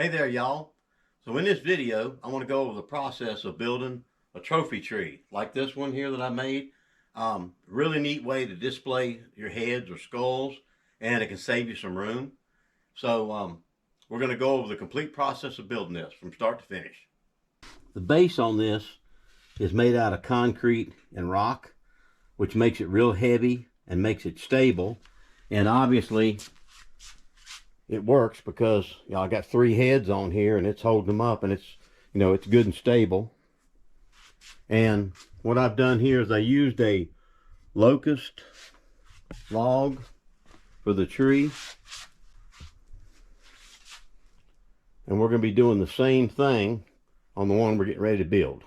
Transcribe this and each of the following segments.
Hey there, y'all. So in this video, I want to go over the process of building a trophy tree like this one here that I made. Really neat way to display your heads or skulls, and it can save you some room. So we're going to go over the complete process of building this from start to finish. The base on this is made out of concrete and rock, which makes it real heavy and makes it stable. And obviously it works because I got 3 heads on here and it's holding them up, and it's it's good and stable. And what I've done here is I used a locust log for the tree, and we're going to be doing the same thing on the one we're getting ready to build.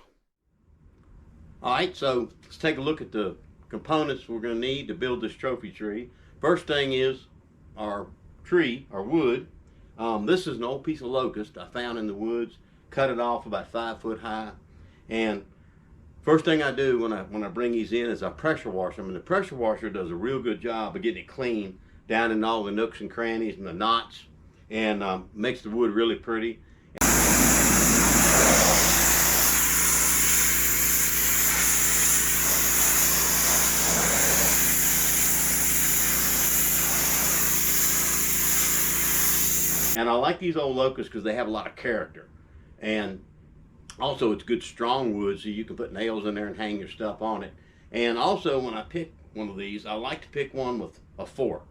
Alright, so let's take a look at the components we're going to need to build this trophy tree. First thing is our tree, our wood. This is an old piece of locust I found in the woods, cut it off about 5 foot high. And first thing I do when I bring these in is I pressure wash them, and the pressure washer does a real good job of getting it clean down in all the nooks and crannies and the knots, and makes the wood really pretty. And I like these old locusts because they have a lot of character, and also it's good strong wood, so you can put nails in there and hang your stuff on it. And also when I pick one of these, I like to pick one with a fork.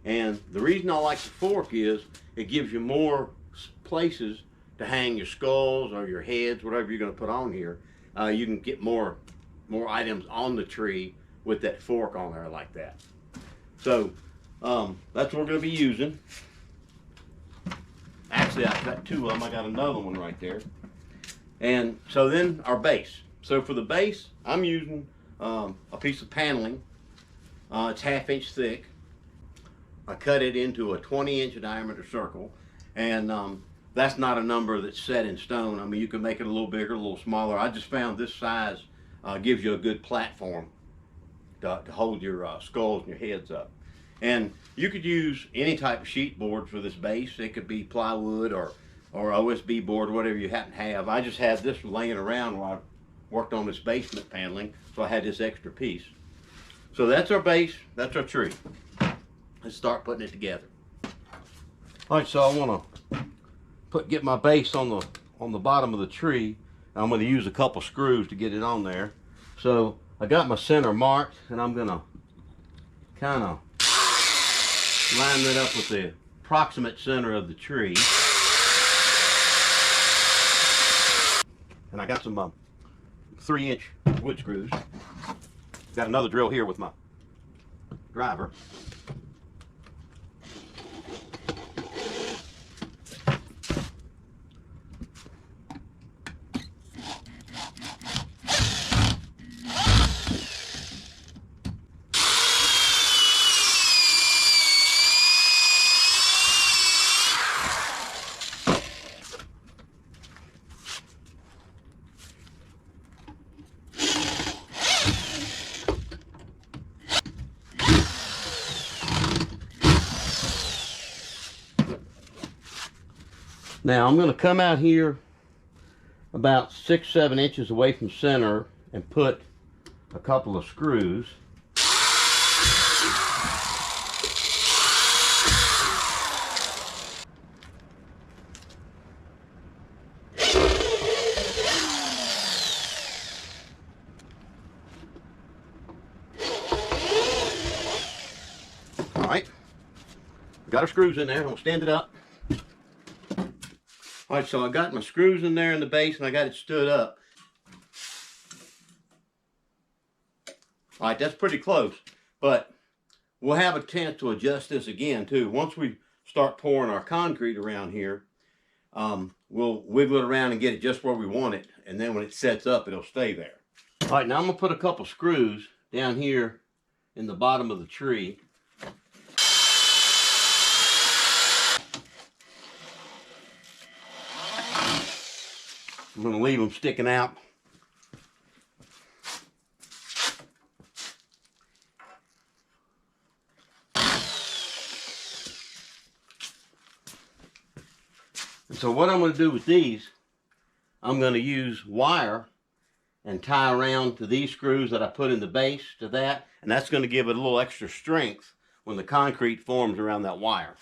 And the reason I like the fork is it gives you more places to hang your skulls or your heads, whatever you're going to put on here. You can get more items on the tree with that fork on there like that. So that's what we're going to be using. Actually, I cut 2 of them. I got another one right there. And so then our base. So for the base, I'm using a piece of paneling. It's 1/2 inch thick. I cut it into a 20-inch diameter circle, and that's not a number that's set in stone. I mean, you can make it a little bigger, a little smaller. I just found this size gives you a good platform to hold your skulls and your heads up. And you could use any type of sheet board for this base. It could be plywood or OSB board, whatever you happen to have. I just had this laying around while I worked on this basement paneling, so I had this extra piece. So that's our base, that's our tree. Let's start putting it together. All right, so I want to get my base on the bottom of the tree. I'm going to use a couple screws to get it on there. So I got my center marked, and I'm going to kind of line that up with the approximate center of the tree. And I got some 3-inch wood screws. Got another drill here with my driver. Now I'm going to come out here about 6-7 inches away from center and put a couple of screws. All right, got our screws in there. I'm going to stand it up. All right, so I got my screws in there in the base, and I got it stood up. All right, that's pretty close, but we'll have a chance to adjust this again too. Once we start pouring our concrete around here, we'll wiggle it around and get it just where we want it, and then when it sets up, it'll stay there. All right, now I'm gonna put a couple screws down here in the bottom of the tree. I'm going to leave them sticking out. So what I'm going to do with these, I'm going to use wire and tie around to these screws that I put in the base to that, and that's going to give it a little extra strength when the concrete forms around that wire.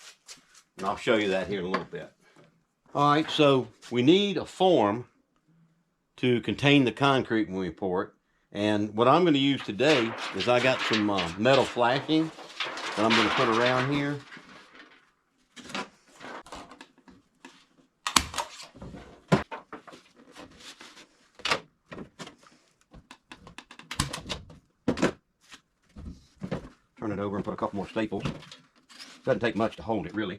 And I'll show you that here in a little bit. All right, so we need a form to contain the concrete when we pour it. And what I'm going to use today is I got some metal flashing that I'm going to put around here. Turn it over and put a couple more staples. Doesn't take much to hold it, really.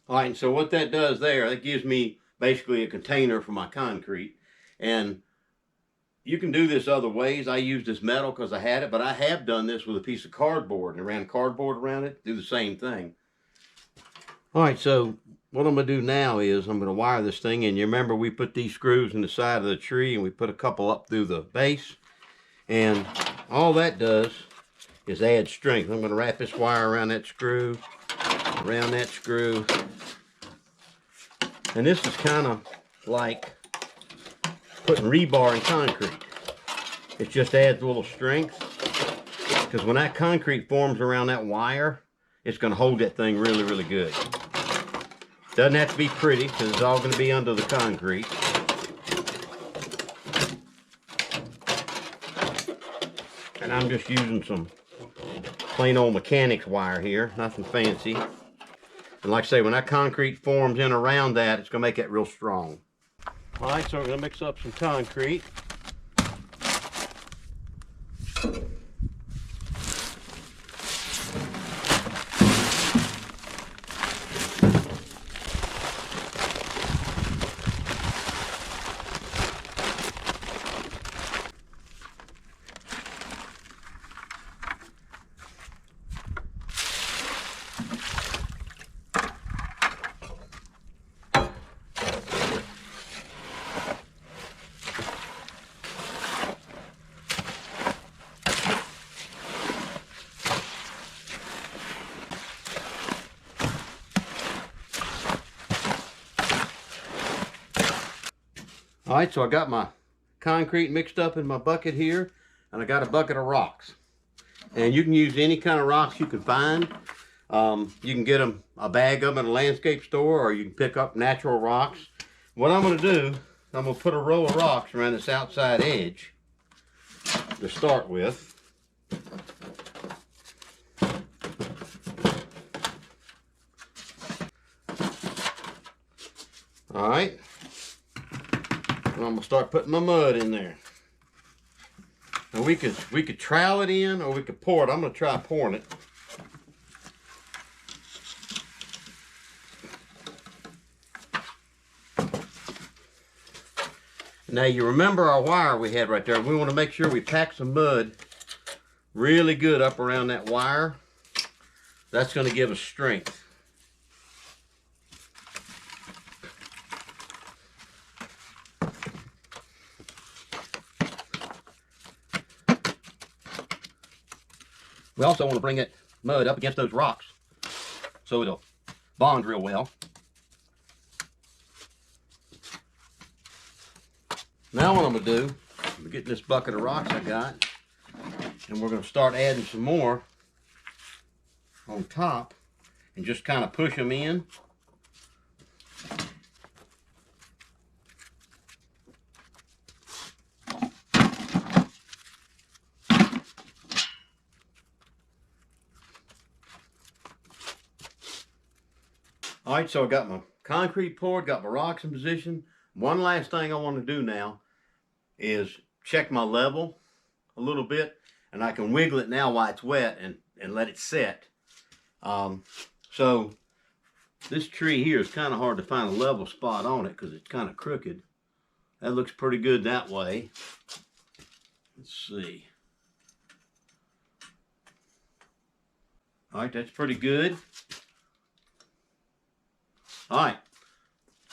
All right, and so what that does there, that gives me basically a container for my concrete. And you can do this other ways. I use this metal because I had it, but I have done this with a piece of cardboard and ran cardboard around it. Do the same thing. All right, so what I'm going to do now is I'm going to wire this thing in. You remember we put these screws in the side of the tree and we put a couple up through the base. And all that does is add strength. I'm going to wrap this wire around that screw, and this is kind of like putting rebar in concrete. It just adds a little strength, because when that concrete forms around that wire, it's going to hold that thing really, really good. Doesn't have to be pretty, because it's all going to be under the concrete. And I'm just using some plain old mechanics wire here, nothing fancy. And like I say, when that concrete forms in around that, it's going to make it real strong. All right, so we're going to mix up some concrete. All right, so I got my concrete mixed up in my bucket here, and I got a bucket of rocks. And you can use any kind of rocks you can find. You can get them, a bag of them at a landscape store, or you can pick up natural rocks. What I'm going to do, I'm going to put a row of rocks around this outside edge to start with. All right. And I'm gonna start putting my mud in there. And we could trowel it in, or we could pour it. I'm gonna try pouring it. Now you remember our wire we had right there. We want to make sure we pack some mud really good up around that wire. That's going to give us strength. We also want to bring that mud up against those rocks so it'll bond real well. Now what I'm going to do, I'm getting this bucket of rocks I got, and we're going to start adding some more on top and just kind of push them in. All right, so I got my concrete poured, got my rocks in position. One last thing I want to do now is check my level a little bit, and I can wiggle it now while it's wet and let it set. So this tree here is kind of hard to find a level spot on it because it's kind of crooked. That looks pretty good that way. Let's see. All right, that's pretty good. All right,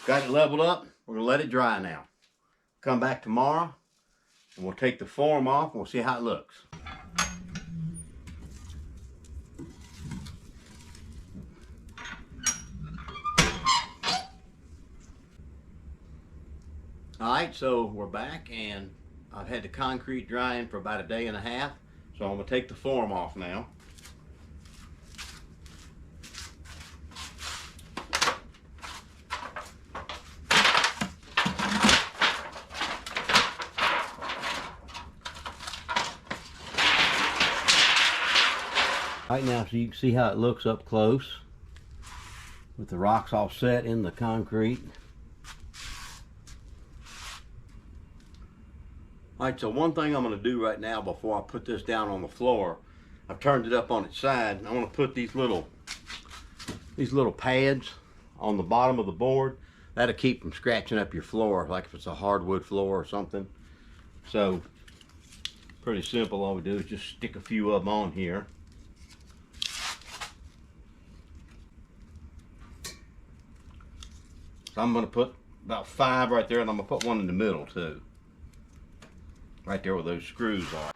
got it leveled up. We're gonna let it dry now. Come back tomorrow and we'll take the form off and we'll see how it looks. All right, so we're back and I've had the concrete drying for about a day and a half. So I'm gonna take the form off now. Right now, so you can see how it looks up close with the rocks all set in the concrete. All right, so one thing I'm going to do right now before I put this down on the floor, I've turned it up on its side, and I want to put these little pads on the bottom of the board. That'll keep from scratching up your floor, like if it's a hardwood floor or something. So, pretty simple. All we do is just stick a few of them on here. So I'm going to put about 5 right there, and I'm going to put one in the middle too. Right there where those screws are.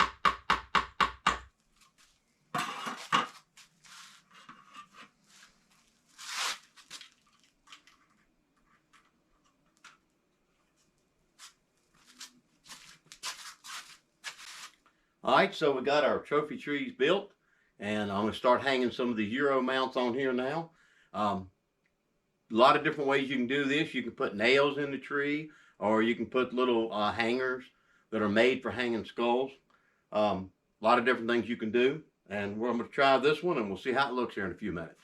All right, so we got our trophy trees built, and I'm going to start hanging some of the Euro mounts on here now. A lot of different ways you can do this. You can put nails in the tree, or you can put little hangers that are made for hanging skulls. A lot of different things you can do, and we're going to try this one, and we'll see how it looks here in a few minutes.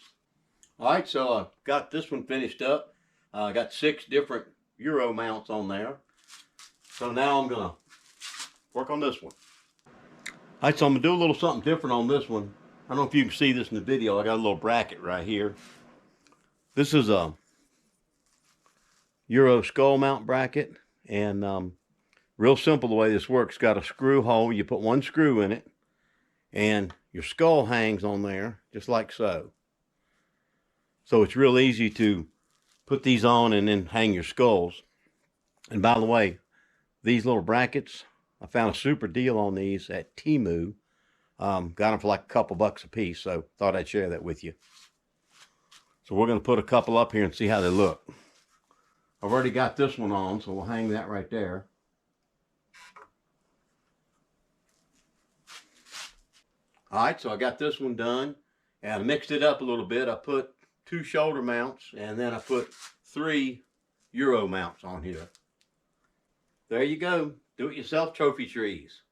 All right, so I got this one finished up. I got 6 different Euro mounts on there. So now I'm going to work on this one. All right, so I'm going to do a little something different on this one. I don't know if you can see this in the video. I got a little bracket right here. This is a Euro skull mount bracket, and real simple the way this works. Got a screw hole. You put 1 screw in it, and your skull hangs on there just like so. So it's real easy to put these on and then hang your skulls. And by the way, these little brackets, I found a super deal on these at Temu. Got them for like a couple bucks a piece, so thought I'd share that with you. So we're going to put a couple up here and see how they look. I've already got this one on, so we'll hang that right there. All right, so I got this one done, and I mixed it up a little bit. I put 2 shoulder mounts, and then I put 3 Euro mounts on here. There you go. Do-it-yourself trophy trees.